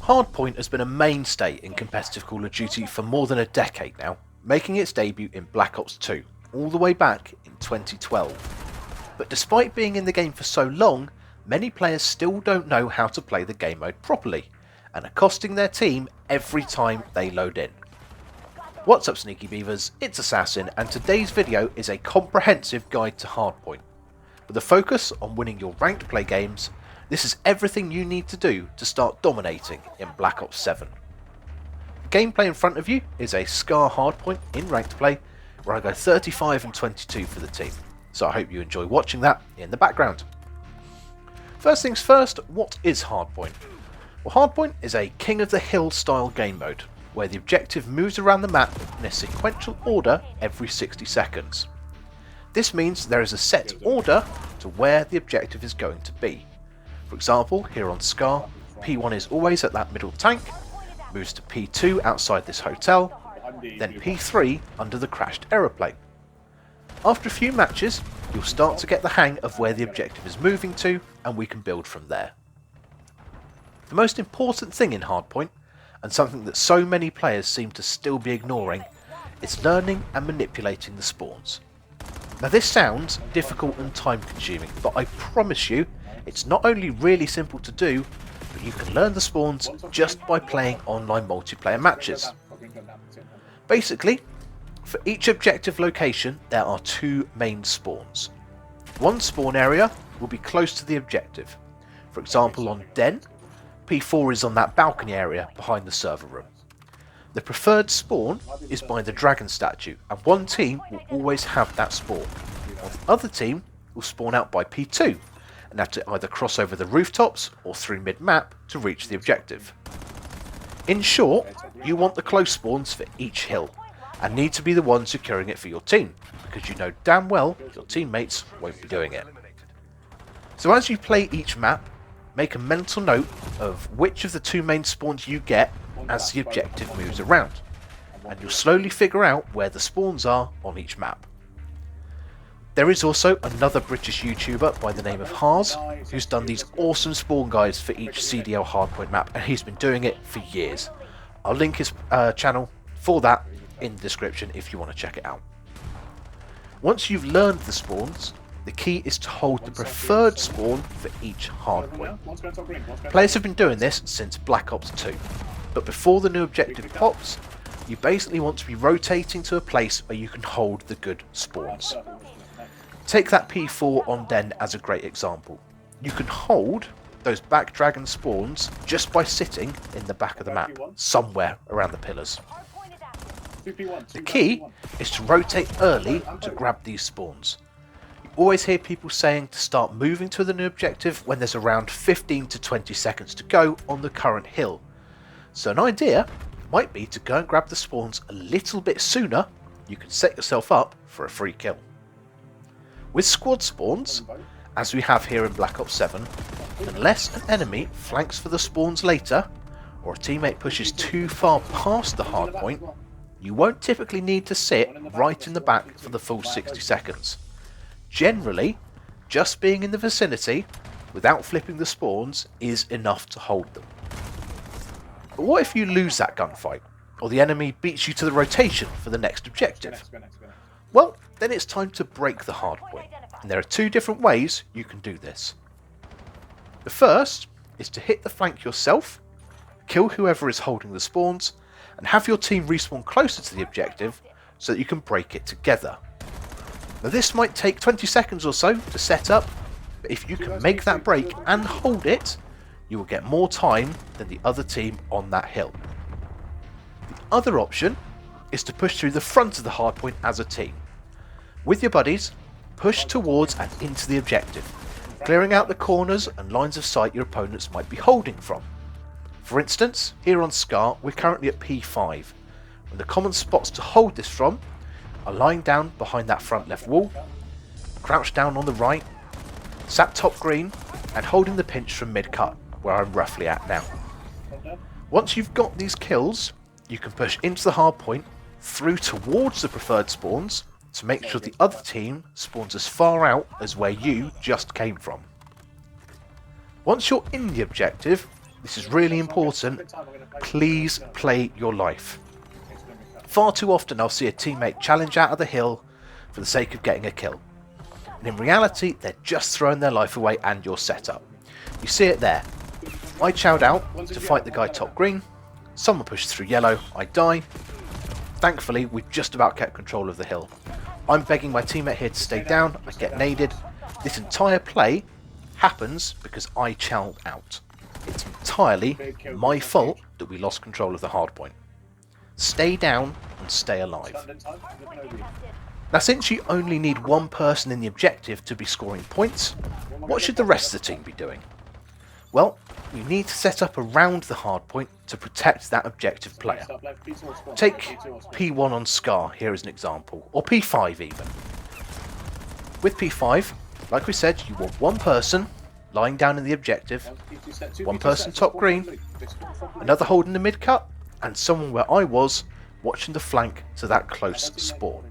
Hardpoint has been a mainstay in competitive Call of Duty for more than a decade now, making its debut in Black Ops 2, all the way back in 2012. But despite being in the game for so long, many players still don't know how to play the game mode properly, and are costing their team every time they load in. What's up Sneaky Beavers, it's Assassin, and today's video is a comprehensive guide to Hardpoint. With a focus on winning your ranked play games, this is everything you need to do to start dominating in Black Ops 7. The gameplay in front of you is a Scar Hardpoint in ranked play, where I go 35 and 22 for the team, so I hope you enjoy watching that in the background. First things first, what is Hardpoint? Well, Hardpoint is a King of the Hill style game mode, where the objective moves around the map in a sequential order every 60 seconds. This means there is a set order to where the objective is going to be. For example, here on Scar, P1 is always at that middle tank, moves to P2 outside this hotel, then P3 under the crashed aeroplane. After a few matches, you'll start to get the hang of where the objective is moving to, and we can build from there. The most important thing in Hardpoint, and something that so many players seem to still be ignoring, is learning and manipulating the spawns. Now this sounds difficult and time consuming, but I promise you, it's not only really simple to do, but you can learn the spawns just by playing online multiplayer matches. Basically, for each objective location there are two main spawns. One spawn area will be close to the objective. For example, on Den, P4 is on that balcony area behind the server room. The preferred spawn is by the dragon statue, and one team will always have that spawn, while the other team will spawn out by P2 and have to either cross over the rooftops or through mid-map to reach the objective. In short, you want the close spawns for each hill, and need to be the one securing it for your team, because you know damn well your teammates won't be doing it. So as you play each map, make a mental note of which of the two main spawns you get as the objective moves around, and you'll slowly figure out where the spawns are on each map. There is also another British YouTuber by the name of Hars, who's done these awesome spawn guides for each CDL Hardpoint map, and he's been doing it for years. I'll link his channel for that in the description if you want to check it out. Once you've learned the spawns, the key is to hold the preferred spawn for each hardpoint. Players have been doing this since Black Ops 2, but before the new objective pops, you basically want to be rotating to a place where you can hold the good spawns. Take that P4 on Den as a great example. You can hold those back dragon spawns just by sitting in the back of the map, somewhere around the pillars. The key is to rotate early to grab these spawns. You always hear people saying to start moving to the new objective when there's around 15 to 20 seconds to go on the current hill. So an idea might be to go and grab the spawns a little bit sooner. You can set yourself up for a free kill. With squad spawns, as we have here in Black Ops 7, unless an enemy flanks for the spawns later, or a teammate pushes too far past the hardpoint, you won't typically need to sit right in the back for the full 60 seconds. Generally, just being in the vicinity, without flipping the spawns, is enough to hold them. But what if you lose that gunfight, or the enemy beats you to the rotation for the next objective? Well, then it's time to break the hardpoint, and there are two different ways you can do this. The first is to hit the flank yourself, kill whoever is holding the spawns, and have your team respawn closer to the objective so that you can break it together. Now this might take 20 seconds or so to set up, but if you can make that break and hold it, you will get more time than the other team on that hill. The other option is to push through the front of the hardpoint as a team. With your buddies, push towards and into the objective, clearing out the corners and lines of sight your opponents might be holding from. For instance, here on Scar, we're currently at P5, and the common spots to hold this from are lying down behind that front left wall, crouched down on the right, sat top green, and holding the pinch from mid-cut, where I'm roughly at now. Once you've got these kills, you can push into the hardpoint, through towards the preferred spawns, to make sure the other team spawns as far out as where you just came from. Once you're in the objective, This is really important. Please play your life. Far too often I'll see a teammate challenge out of the hill for the sake of getting a kill. And in reality, they're just throwing their life away and your setup. You see it there. I chowed out to fight the guy top green. Someone pushed through yellow. I die. Thankfully, we've just about kept control of the hill. I'm begging my teammate here to stay down. I get naded. This entire play happens because I chowed out. It's entirely my fault that we lost control of the hardpoint. Stay down and stay alive. Now, since you only need one person in the objective to be scoring points, what should the rest of the team be doing? Well, you need to set up around the hardpoint to protect that objective player. Take P1 on Scar here as an example, or P5 even. With P5, like we said, you want one person lying down in the objective, one person top green, another holding the mid cut, and someone where I was watching the flank to that close spawn.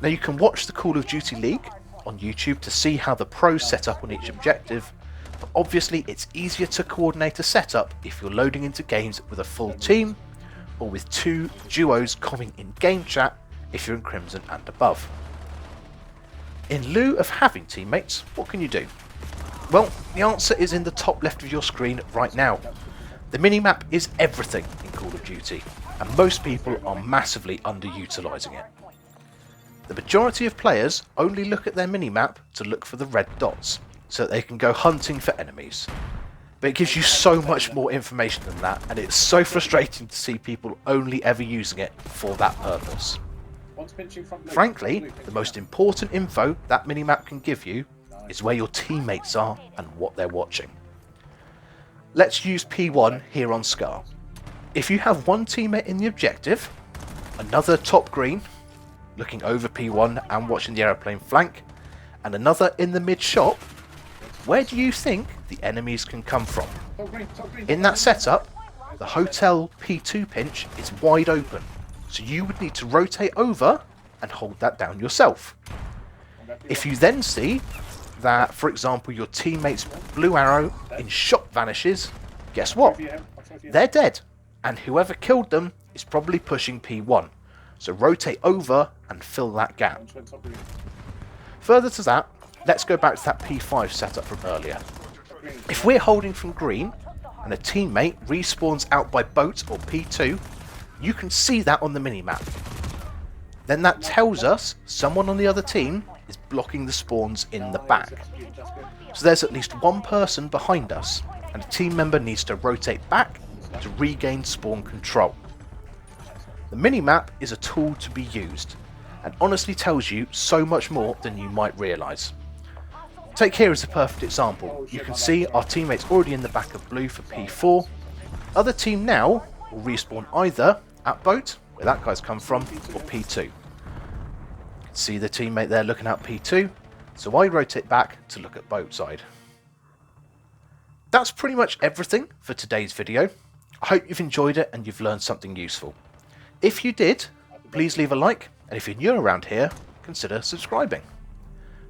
Now you can watch the Call of Duty League on YouTube to see how the pros set up on each objective, but obviously it's easier to coordinate a setup if you're loading into games with a full team, or with two duos coming in game chat if you're in Crimson and above. In lieu of having teammates, what can you do? Well, the answer is in the top left of your screen right now. The minimap is everything in Call of Duty, and most people are massively underutilising it. The majority of players only look at their minimap to look for the red dots, so that they can go hunting for enemies. But it gives you so much more information than that, and it's so frustrating to see people only ever using it for that purpose. Frankly, the most important info that minimap can give you is where your teammates are and what they're watching. Let's use P1 here on Scar. If you have one teammate in the objective, another top green, looking over P1 and watching the aeroplane flank, and another in the mid shop, where do you think the enemies can come from? In that setup, the hotel P2 pinch is wide open, so you would need to rotate over and hold that down yourself. If you then see that, for example, your teammate's blue arrow in shot vanishes, guess what? They're dead, and whoever killed them is probably pushing P1, so rotate over and fill that gap. Further to that, let's go back to that P5 setup from earlier. If we're holding from green and a teammate respawns out by boat or P2, you can see that on the minimap. Then that tells us someone on the other team is blocking the spawns in the back. So there's at least one person behind us, and a team member needs to rotate back to regain spawn control. The minimap is a tool to be used, and honestly tells you so much more than you might realise. Take here as a perfect example. You can see our teammate's already in the back of blue for P4. Other team now will respawn either at boat, where that guy's come from, or P2. You can see the teammate there looking at P2, so I rotate back to look at boat side. That's pretty much everything for today's video. I hope you've enjoyed it and you've learned something useful. If you did, please leave a like, and if you're new around here, consider subscribing.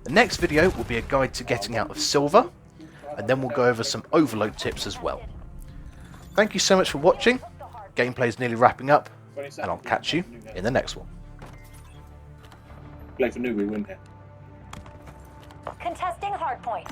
The next video will be a guide to getting out of silver, and then we'll go over some overload tips as well. Thank you so much for watching. Gameplay is nearly wrapping up, and I'll catch you in the next one. Play for new, we win here. Contesting hardpoint.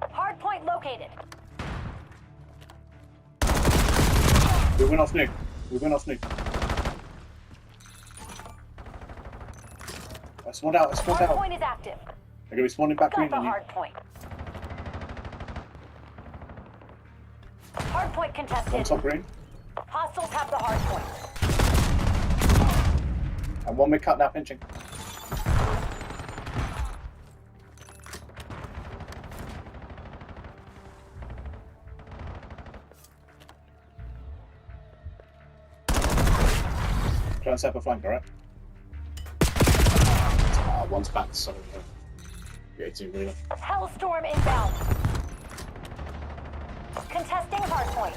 Hardpoint located. We win off new. We win off new. I spawned out. I spawned out. Hardpoint is active. They're going to be spawning back green Got on the you. hardpoint. Hardpoint One contested. top green. Hostiles have the hardpoint. And one mid cut now pinching. Try and set up a flank, alright? One's back, so yeah, it's really. Hellstorm inbound. Contesting hardpoint.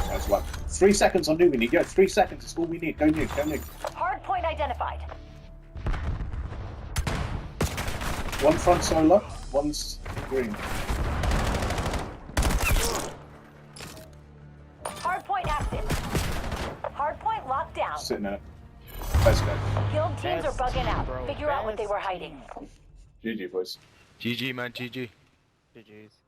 That's one. 3 seconds on new we need. Go, 3 seconds is all we need. Go new, go new. identified. One front solar, one's green. Hardpoint active. Hardpoint locked down. Sitting in it. Let's go. Guild teams are Best bugging team, out. bro. Figure out what they Best were hiding. GG, boys. GG, man, GG. GG's.